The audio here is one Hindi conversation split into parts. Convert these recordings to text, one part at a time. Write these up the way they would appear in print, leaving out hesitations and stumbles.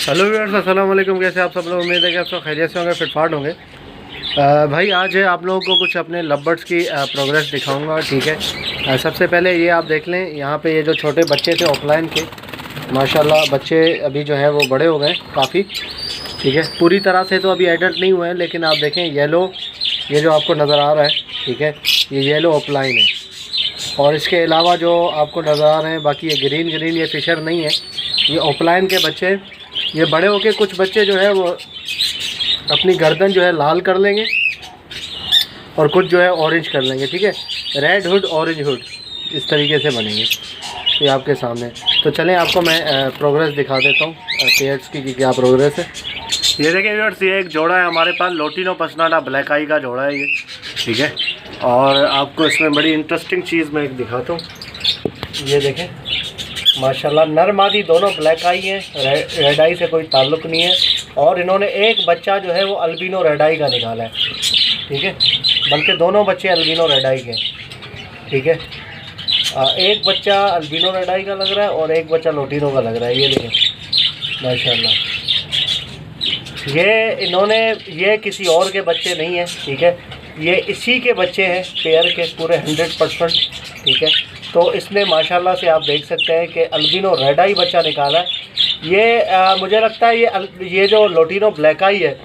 हेलो व्यूअर्स, अस्सलाम वालेकुम। कैसे आप सब लोग? उम्मीद है कि आप सब खैरियत से होंगे, फिटफाट होंगे। भाई आज आप लोगों को कुछ अपने लवबर्ड्स की प्रोग्रेस दिखाऊंगा। ठीक है, सबसे पहले ये आप देख लें, यहाँ पे ये जो छोटे बच्चे थे ऑफलाइन के, माशाल्लाह बच्चे अभी जो है वो बड़े हो गए काफ़ी। ठीक है, पूरी तरह से तो अभी एडल्ट नहीं हुए हैं, लेकिन आप देखें येलो, ये जो आपको नज़र आ रहा है, ठीक है, ये येलो ऑफलाइन है। और इसके अलावा जो आपको नज़र आ रहे हैं बाकी ये ग्रीन ये फिशर नहीं है, ये ऑफलाइन के बच्चे। ये बड़े होके कुछ बच्चे जो है वो अपनी गर्दन जो है लाल कर लेंगे और कुछ जो है ऑरेंज कर लेंगे। ठीक है, रेड हुड ऑरेंज हुड इस तरीके से बनेंगे। ये आपके सामने। तो चलें आपको मैं प्रोग्रेस दिखा देता हूँ पेयर्स की कि क्या प्रोग्रेस है। ये देखिए व्यूअर्स, ये एक जोड़ा है हमारे पास, लोटिनो पसनाडा ब्लैक आई का जोड़ा है ये। ठीक है, और आपको इसमें बड़ी इंटरेस्टिंग चीज़ मैं एक दिखाता हूँ। ये देखें माशाल्लाह, नर मादी दोनों ब्लैक आई हैं, रेड आई से कोई ताल्लुक़ नहीं है। और इन्होंने एक बच्चा जो है वो अल्बिनो रेड आई का निकाला है। ठीक है, बल्कि दोनों बच्चे अल्बिनो रेड आई के। ठीक है, एक बच्चा अल्बिनो रेड आई का लग रहा है और एक बच्चा लोटिनो का लग रहा है। ये देखें माशाल्लाह, ये किसी और के बच्चे नहीं हैं। ठीक है, ये इसी के बच्चे हैं, पेयर के पूरे 100%। ठीक है, तो इसने माशाल्लाह से आप देख सकते हैं कि अल्बिनो रेड आई बच्चा निकाला है। ये मुझे लगता है ये जो लोटिनो ब्लैक आई है,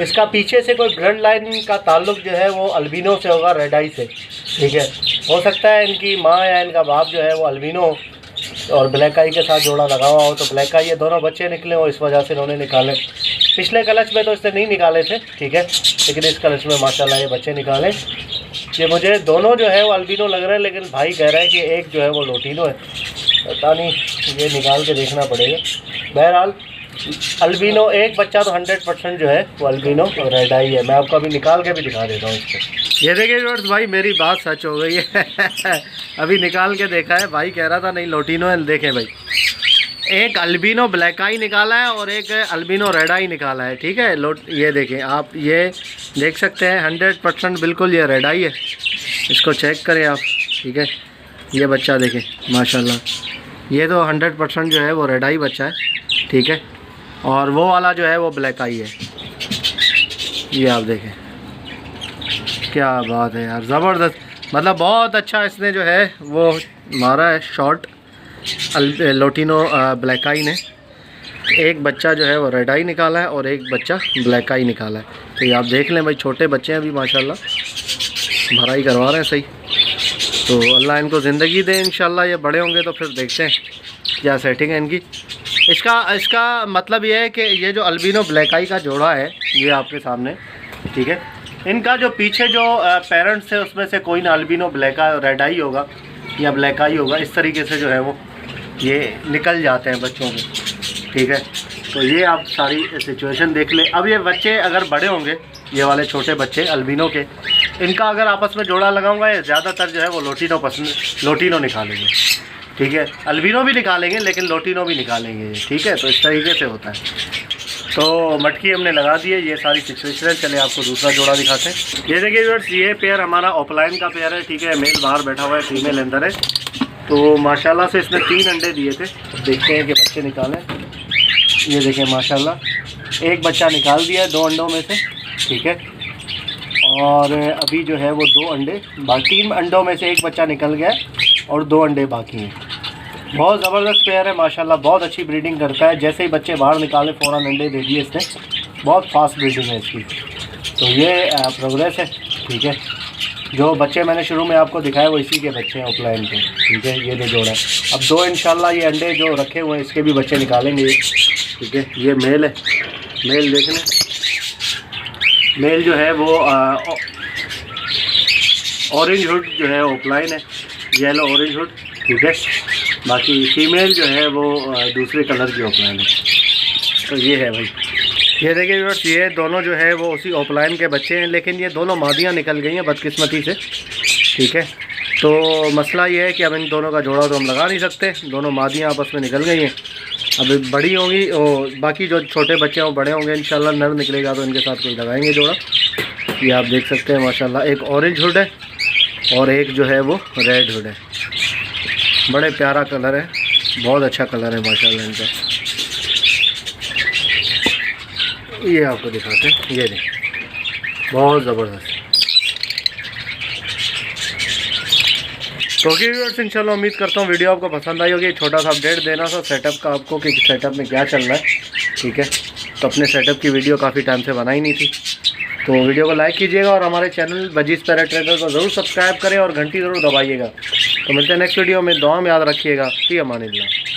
इसका पीछे से कोई ब्लड लाइन का ताल्लुक़ जो है वो अल्बिनो से होगा, रेड आई से। ठीक है, हो सकता है इनकी माँ या इनका बाप जो है वो अल्बिनो और ब्लैक आई के साथ जोड़ा लगा हुआ हो, तो ब्लैक आई ये दोनों बच्चे निकले हो, इस वजह से इन्होंने निकाले। पिछले कलच में तो इसने नहीं निकाले थे। ठीक है, लेकिन इस कलच में माशाल्लाह ये बच्चे निकाले। ये मुझे दोनों जो है वो अल्बिनो लग रहा है, लेकिन भाई कह रहा है कि एक जो है वो लोटिनो है। पता नहीं, ये निकाल के देखना पड़ेगा। बहरहाल अल्बिनो एक बच्चा तो 100% जो है वो अल्बिनो और रेड आई है। मैं आपको अभी निकाल के भी दिखा देता हूँ इसको। ये देखिए व्यूअर्स, भाई मेरी बात सच हो गई है अभी निकाल के देखा है। भाई कह रहा था नहीं लोटिनो है। देखें भाई, एक अल्बिनो ब्लैक आई निकाला है और एक अल्बिनो रेड आई निकाला है। ठीक है, ये देखें आप, ये देख सकते हैं 100% बिल्कुल ये रेड आई है। इसको चेक करें आप। ठीक है, ये बच्चा देखें माशाल्लाह, ये तो 100% जो है वो रेड आई बच्चा है। ठीक है, और वो वाला जो है वो ब्लैक आई है। ये आप देखें, क्या बात है यार, ज़बरदस्त। मतलब बहुत अच्छा इसने जो है वो मारा है शॉट लोटिनो ब्लैक आई ने। एक बच्चा जो है वो रेड आई निकाला है और एक बच्चा ब्लैक आई निकाला है। तो ये आप देख लें भाई, छोटे बच्चे हैं अभी माशाल्लाह, भराई करवा रहे हैं सही। तो अल्लाह इनको ज़िंदगी दे, इंशाल्लाह ये बड़े होंगे तो फिर देखते हैं क्या सेटिंग है इनकी। इसका मतलब ये है कि ये जो अल्बिनो ब्लैक आई का जोड़ा है ये आपके सामने। ठीक है, इनका जो पीछे जो पेरेंट्स है उसमें से कोई ना अल्बिनो ब्लैक आई रेड आई होगा या ब्लैक आई होगा। इस तरीके से जो है वो ये निकल जाते हैं बच्चों के। ठीक है, तो ये आप सारी सिचुएशन देख ले। अब ये बच्चे अगर बड़े होंगे, ये वाले छोटे बच्चे अल्बिनो के, इनका अगर आपस में जोड़ा लगाऊंगा, ये ज़्यादातर जो है वो लोटिनो निकालेंगे। ठीक है, अल्बिनो भी निकालेंगे लेकिन लोटिनो भी निकालेंगे ये। ठीक है, तो इस तरीके से होता है। तो मटकी हमने लगा दी है, ये सारी सिचुएशन है। चले आपको दूसरा जोड़ा दिखाते हैं। ये देखिए व्यूअर्स, ये पेयर हमारा ऑफलाइन का पेयर है। ठीक है, मेल बाहर बैठा हुआ है, फीमेल अंदर है। तो माशाल्लाह से इसने 3 अंडे दिए थे। देखते हैं कि बच्चे निकालें। ये देखें माशाल्लाह, एक बच्चा निकाल दिया है 2 अंडों में से। ठीक है, और अभी जो है वो 2 अंडे, 3 अंडों में से एक बच्चा निकल गया और 2 अंडे बाकी हैं। बहुत ज़बरदस्त पेयर है माशाल्लाह, बहुत अच्छी ब्रीडिंग करता है। जैसे ही बच्चे बाहर निकाले फ़ौरन अंडे दे दिए इसने, बहुत फास्ट ब्रीडिंग है इसकी। तो ये प्रोग्रेस है। ठीक है, जो बच्चे मैंने शुरू में आपको दिखाए वो इसी के बच्चे हैं ऑफलाइन के। ठीक है, ये जो जोड़ा है, अब 2 इंशाल्लाह ये अंडे जो रखे हुए हैं इसके भी बच्चे निकालेंगे। ठीक है, ये मेल है, मेल देख लें। मेल जो है वो ऑरेंज हुड जो है ऑफलाइन है, येलो ऑरेंज हुड। ठीक है, बाकी फीमेल जो है वो दूसरे कलर की ऑफलाइन है। तो ये है भाई, ये देखिए व्यूअर्स, ये दोनों जो है वो उसी ऑफलाइन के बच्चे हैं, लेकिन ये दोनों मादियाँ निकल गई हैं बदकिस्मती से। ठीक है, तो मसला ये है कि अब इन दोनों का जोड़ा तो हम लगा नहीं सकते, दोनों मादियाँ आपस में निकल गई हैं। अब बड़ी होंगी और बाकी जो छोटे बच्चे हैं वो बड़े होंगे इंशाल्लाह, नर निकलेगा तो इनके साथ कोई लगाएंगे जोड़ा। ये आप देख सकते हैं माशाल्लाह, एक ऑरेंज हुड है और एक जो है वो रेड हुड है। बड़े प्यारा कलर है, बहुत अच्छा कलर है माशाल्लाह इनका। ये आपको दिखाते हैं, ये देख बहुत ज़बरदस्त। तो ओके व्यूअर्स, इंशाल्लाह उम्मीद करता हूँ वीडियो आपको पसंद आई होगी। छोटा सा अपडेट देना था सेटअप का आपको कि सेटअप में क्या चल रहा है, ठीक है। तो अपने सेटअप की वीडियो काफ़ी टाइम से बनाई नहीं थी, तो वीडियो को लाइक कीजिएगा और हमारे चैनल वजीज़ पैरेट ट्रेडर को ज़रूर सब्सक्राइब करें और घंटी ज़रूर दबाइएगा। तो मिलते हैं नेक्स्ट वीडियो में, दुआ में याद रखिएगा। फी अमानिल्लाह।